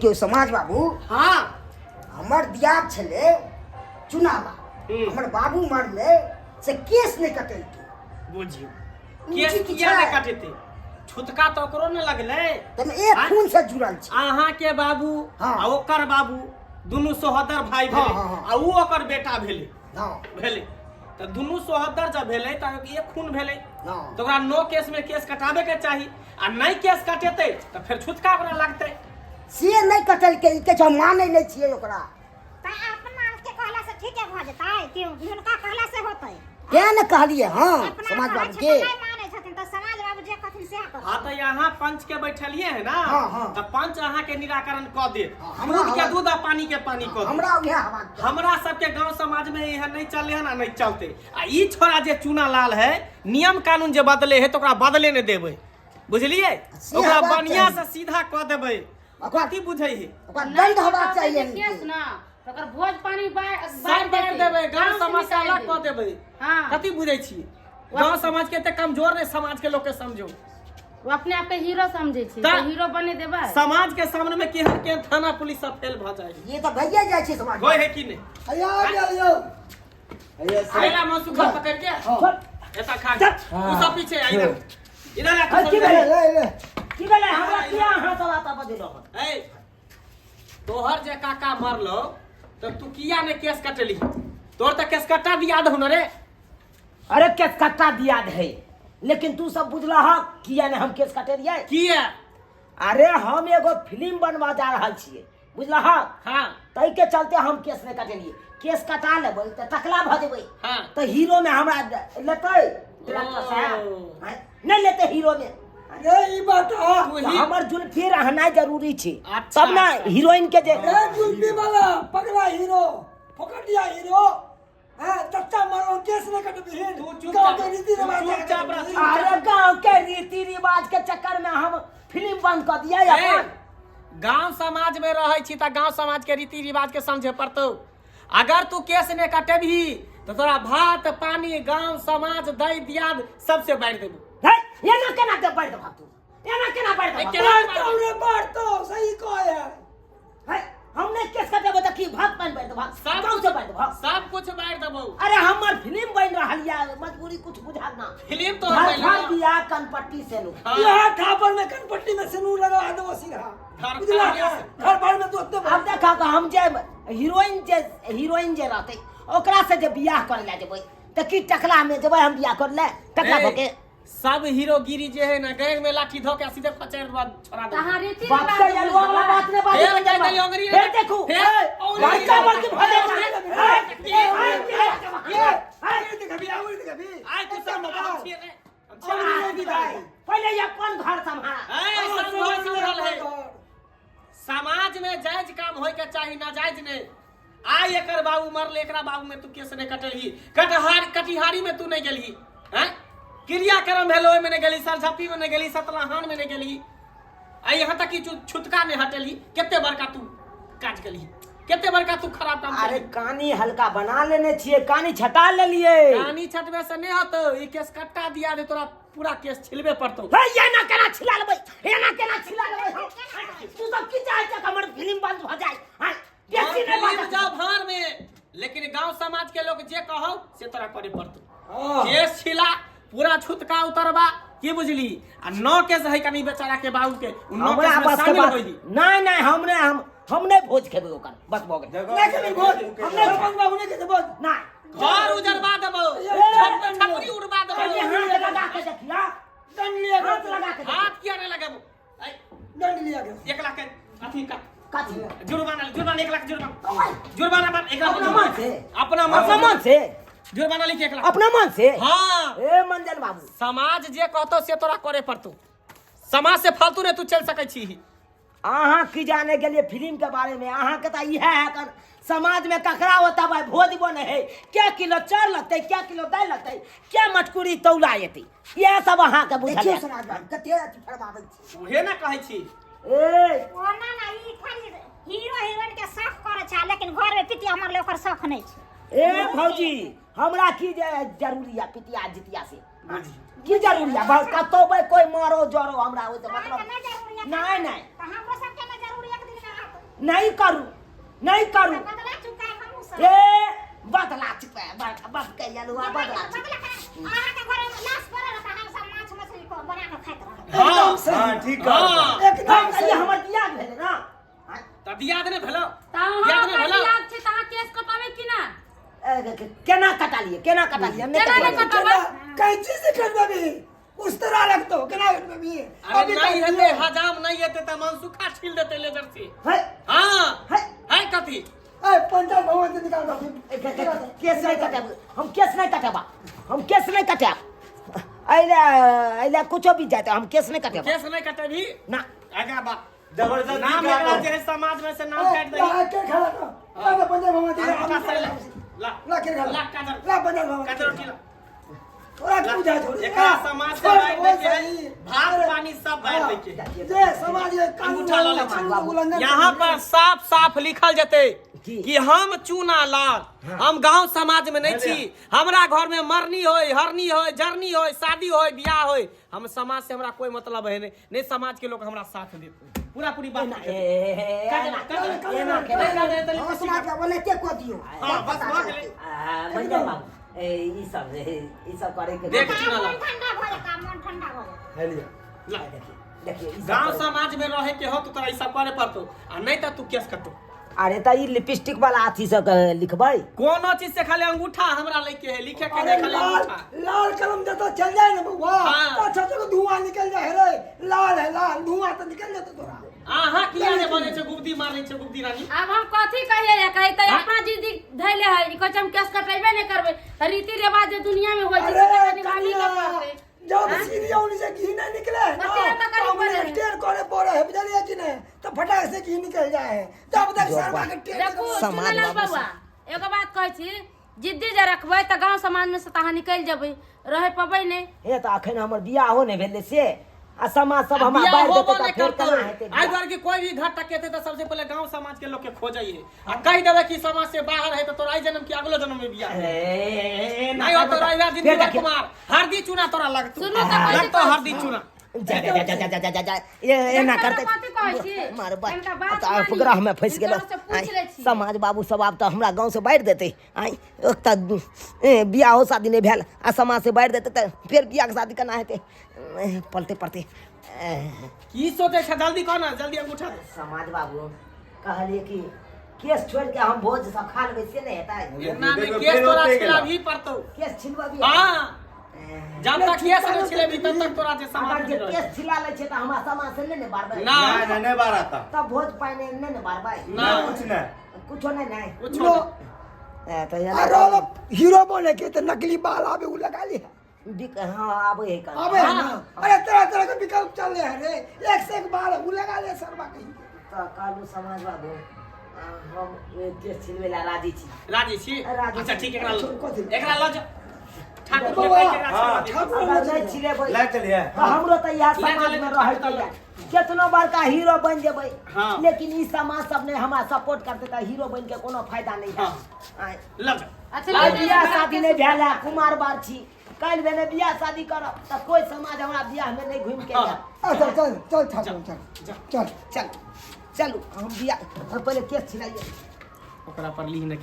क्यों समाज बाबू हाँ हमर दियाद छले चुनावा हमर बाबू मरले से केस नहीं कटेलके बुझियो केस किया नहीं कटेते छुतका तो ओकरो न लगले तने एक खून से जुड़ल छ अहाँ के बाबू हाँ। आ ओकर बाबू दुनू सोहदर भाई हाँ, भेले हाँ, हाँ। आ ऊ ओकर बेटा भेले हां भेले तो दुनू सोहदर जब भेले त एक खून भेले हां तो ओकरा नो केस में केस कटावे के चाही आ नहीं केस कटेते तो फिर छुतका ओकरा लगते से नहीं कटेलके के जो माने नहीं छिए ओकरा त अपना के कहला से ठीके भ जतै कि हुनका कहला से होतै के न कहलिए हां समाज बाबू के नहीं माने छथिन त समाज बाबू जे कथिन से कहथिन। हाँ तो यहाँ पंच के बैठलिए है ना हाँ, हाँ। तो पंच अहाँ के निराकरण क दे हमरा दूध के दूध आ पानी के पानी क दे हमरा उहे हवा हमरा सबके गांव समाज में यह नहीं चले है ना नहीं चलते आ ई छोरा जे चूना लाल है नियम कानून जे बदले है तो ओकरा बदले ने देबे बुझलिए ओकरा हेबाक बढ़िया चाही। से सीधा क देबे कथी बुझै है ओकरा दंड हवा चाहिए केस ना ओकर भोज पानी सब बार देबे गांव समाज से अलग क देबे हां कथी बुझै छी गांव समाज के ते कमजोर नहीं समाज के लोग के समझो वो अपने आप के हीरो समझे छी ता- तो हीरो बने देबे समाज के सामने में केहन के थाना पुलिस सब फेल भ जाए ये तो भैया जाय छै समाज होय है कि नहीं अयो आइला मसु घर पकड़ के ऐसा खा तू सब पीछे आई इधर इधर आ की भेलै ले की भेलै हमरा किया अहाँ सब आता बजेलो ए तोहर जे काका मरलो तो तू किया ने केस कटली तोर त केस कटा दिया दहु न रे अरे केस कट्टा दिया है लेकिन तू सब बुझला हा किया ने हम केस कटे दिए किया अरे हम एगो फिल्म बनवा जा रहल छिए बुझला हा हां तई के चलते हम केस नहीं कटेलिए केस कटा लेबै त टकला भ जेबै हां तो हीरो में हमरा लेतै डायरेक्टर साहब नहीं लेते हीरो में ये ई बात तू तो ही हमर जुल्फी रहनाइ जरूरी छै अच्छा, तब ना अच्छा। हीरोइन के जे जुल्फी वाला पगला हीरो पकड़ लिया हीरो हां तत्ता मारो केस नहीं कटबी तू चुप गाँव चाप के रीति रिवाज चुपचाप रह अरे गांव के रीति रिवाज के चक्कर में हम फिल्म बंद कर दिया अपन गांव समाज में रहे छी त गांव समाज के रीति रिवाज के समझे पड़तो अगर तू केस ने कटेबही तो तोरा भात पानी गांव समाज दई दियाद सबसे बांट देबो है ये ना केना दे बढ़ दे तू ये ना केना बढ़ दे केना बात सही कहे है हमने केस कर देबो त की भात पानी बढ़ दे भात सब गांव से बढ़ दे भात सब कुछ बांट देबो अरे हमर फिल्म बन रहल या मजबूरी कुछ बुझा ना फिल्म तो घर पहले घर दिया कनपट्टी से लो हाँ। यहाँ ठापर में कनपट्टी में सिनूर लगा दो सीधा घर बुझला पर घर भर में तो अब देखा का हम जे हीरोइन जे रहते ओकरा से जे बियाह कर ले जेबै त की टकला में जेबै हम बियाह कर ले टकला ए, भके सब हीरोगिरी जे है ना गैंग में लाठी धो के सीधे पचेर बाद छोड़ा दे कहां रीति बाप का जलवा वाला बात ने फेर बात जाके अंगरी फिर देखो फिर भाषा बल के भले आई तू सब मोबाइल छिए रे पहले ये अपन घर संभाल ए सब घर संभाल है समाज में जायज काम होय के चाही ना जायज नहीं आई एकर बाबू मरले एकरा बाबू में तू केस नहीं कटलही कटिहारी में तू नहीं गेलही हैं क्रियाक्रम भेलो में नहीं गेली सरझपी में नहीं गेली सतलाहान में नहीं गेली आ यहाँ तक कि छुतका नहीं हटेली केते बड़का तू काज केली केते बड़का तू खराब काम अरे केली कानी हल्का बना लेने छिए कानी छटा ले लिए रानी छटवे से नहीं होतो ई केस कट्टा दिया दे तोरा पूरा केस छिलबे पड़तो हे ये ना केना छिला लेबै ये ना केना छिला लेबै तू सब की चाहे छ हमर फिल्म बंद भ जाए हां केसी नहीं फिल्म बात जाओ भार में लेकिन गांव समाज के लोग जे कहो से तोरा करे पड़तो केस छिला पूरा छुतका उतरबा की बुझली आ नौ केस है कनी बेचारा के बाबू के नौ केस में शामिल होई नहीं नहीं हमने भोज खेबे ओकर बस भ गेल हमने बाबू ने के बोल नहीं घर उजरबा देबो छपरी उड़वा पहले देबो हाथ लगा के देखिया दंड लिया हाथ लगा के हाथ किया नहीं लगेबो दंड लिया गया 1 लाख के अथी का काची जुर्माना 1 लाख जुर्माना बन 1 लाख अपना मन से अपना अपना मन से जुर्माना लिख 1 लाख अपना मन से हां ए मंजन बाबू समाज जे कहतो से तोरा करे पड़तो समाज से फालतू रे तू चल सकै छी अहाँ की जाने के लिए फिल्म के बारे में अहाँ के तो यह है कर समाज में ककरा होता भाई भोज बने है क्या किलो चाउर लगते क्या किलो दाल लगते क्या मटकुरी तौला येती यह सब अहाँ के बुझल देखियो है। समाज बाबू कते अथी फरमाबै छी उहे ना कहै छी ए ओना ना ई खाली हीरो हीरोइन के शौक करे छै लेकिन घर में पितिया हमर ले ओकर शौक नहीं छै ए भौजी हमरा की जरूरी है पितिया जितिया से की जरूरी है बस कतो कोई मारो जरो हमरा हो तो मतलब नहीं नहीं हमरो सबके ना जरूरी एक दिन में हाथ नहीं करू नहीं करू बदला चुका है हम सब ए बदला चुका है बात कहिया लो बदला बदला आहा के घर में लाश पड़ल रहता हम सब माछ मछली को बना के खाइत रहल हाँ हाँ ठीक हाँ है एकदम ये हमर दियाद भेले ना त दियाद ने भेलो तहाँ दियाद ने का भेलो याद छे तहाँ केस कटावे कि ना केना कटा लिए हमने केना कटा नहीं लिए। कटावा कैंची से करबा भी उस तरह लगतो केना करबा भी अरे नहीं हेते हजाम नहीं हेते त मनसुखा छील देते लेजर से है हाँ है है कथी ए पंचायत भवन से निकाल दो केस नहीं कटाब हम केस नहीं कटाबा हम केस नहीं कटाब अइला कुछो भी जाते हम केस नहीं कटाब केस नहीं कटे भी ना आगा बा जबरदस्ती नाम का एकरा दो। जे समाज में से नाम काट दे ला के खड़ा कर ला पंचायत भवन से अंगूठा से ला ला के खड़ा ला काजर ला पंचायत भवन काजर रोटी ला थोड़ा पूजा छोड़ एकरा समाज से बाहर लेके है भात पानी सब बाहर लेके जे समाज ये कानून अंगूठा ला ले उल्लंघन यहाँ पर साफ साफ लिखल जते जी। कि हम चूना लाल हम गांव समाज में नहीं छी हमरा घर में मरनी होय हरनी होय जरनी होय शादी होय बियाह होय हम समाज से हमरा कोई मतलब है नहीं समाज के लोग हमरा साथ देते पूरा पूरी बात समाज का बोले ते को दियो हाँ बस हो गेलै भैया बाबू ई सब करे के देख चूना लाल ठंडा भ जाता मन ठंडा भ जाता है लिया ला देखिए ई सब गांव करे। समाज में रहे के हो तो तोरा ई सब करे पड़तो आ नहीं त तू केस कटो अरे त ई लिपस्टिक वाला अथी से लिखबै कोनो चीज से खाली अंगूठा हमरा लेके है लिखे के अरे खाली लाल अंगूठा लाल कलम जब तो चल जाए ना बउआ हाँ। तो अच्छा तो धुआं निकल जाए रे लाल है लाल धुआं तो निकल जाता तोरा आहा किया ने बने छे गुप्ती मारले छे गुप्ती रानी अब हम कथी कहिए कही त अपना जिद्दी धैले है कहै हम केस कटेबे नहीं करबे त रीति रिवाज जे दुनिया में होय छै अरे से निभानी के पड़ते जब सीरिया होने से घी नहीं निकले तो तेल तो करनी पड़े। टेर करे पड़े है बुझलिए कि नहीं तो फटाक से घी निकल जाए तब तक सरवा के टेर देखू समाज चुनलाल बाबू बउआ एगो बात कहै छी जिद्दी जे रखबै त गांव समाज में से तहाँ निकल जेबै रहे पबै नहीं हे त अखन हमर बियाह हो ने भेले से आ समाज सब हमरा बियाह बाहर होबो देते नहीं त फेर करतो केना हेतै आई बार के कोई भी घर टकेते तो सबसे पहले गांव समाज के लोग के खोजइए आ कह देबे कि समाज से बाहर है तो तोरा आई जन्म के अगलो जन्म में बियाह है। नहीं हो तो राजा दिन कुमार हरदी चूना तोरा लगतो सुनो त कथी लगतो हरदी चूना जा ये ना करते कथी कहै छी मार इनका बात बात उपग्रह में फंस गेलो इनका से पूछ लै छी समाज बाबू सब आब त हमरा गांव से बाहर देते आई बियाह हो शादी नहीं भेल आ समाज से बाहर देते त फिर बियाह के शादी केना हेतै पलते पलते की सोचे छ जल्दी कह ना जल्दी अंगूठा दे समाज बाबू कहलिए कि केस छोड़ के हम भोज सब खा लेबै से नहीं हेतै ना नहीं केस तोरा छिला भी पड़तो केस छिलवा भी हां जब तक केस नहीं छिलेबी तब तक तोरा जे अगर समाज जे में रहे केस छिला लै छै त हमरा समाज से नहीं बारबै ना नहीं बाराता तब भोज पानी नहीं बारबै ना कुछ नहीं कुछो नहीं कुछ लो तो अरे हीरो बने के तो नकली बाल आवे उ लगा ली हाँ आबे है कर आवे है ना अरे तरह तरह के विकल्प चल रहे हैं रे एक से एक बाल उ लगा ले सरवा कहीं तो कालू समाज बाबू हम केस छिलवेला राजी छी राजी छी राजी अच्छा छी। ठीक एकरा कथी? एकरा ल जा ठाकुर के बाबा, कह के एकरा हाँ, छिलवा दे। अगर नहीं छिलेबै ले चलिए तो हमरो तो यह ले समाज चले में तो रह ठाकुर के तक। केतनो बड़का हीरो बन जेबै हाँ। लेकिन ई समाज सब ने हमरा सपोर्ट करते त हीरो बन के कोनो फायदा नहीं है हाँ। ल जा अच्छा आज ले बियाह शादी नहीं भेल है कुमार बार छी काल भेने बियाह शादी करब त कोई समाज हमरा बियाह में नहीं घुम के हाँ। जाए अच्छा चल चल ठाकुर चल चल चल चलू हम बियाह पहले केस छिलाइए ओकरा पर लिख ने के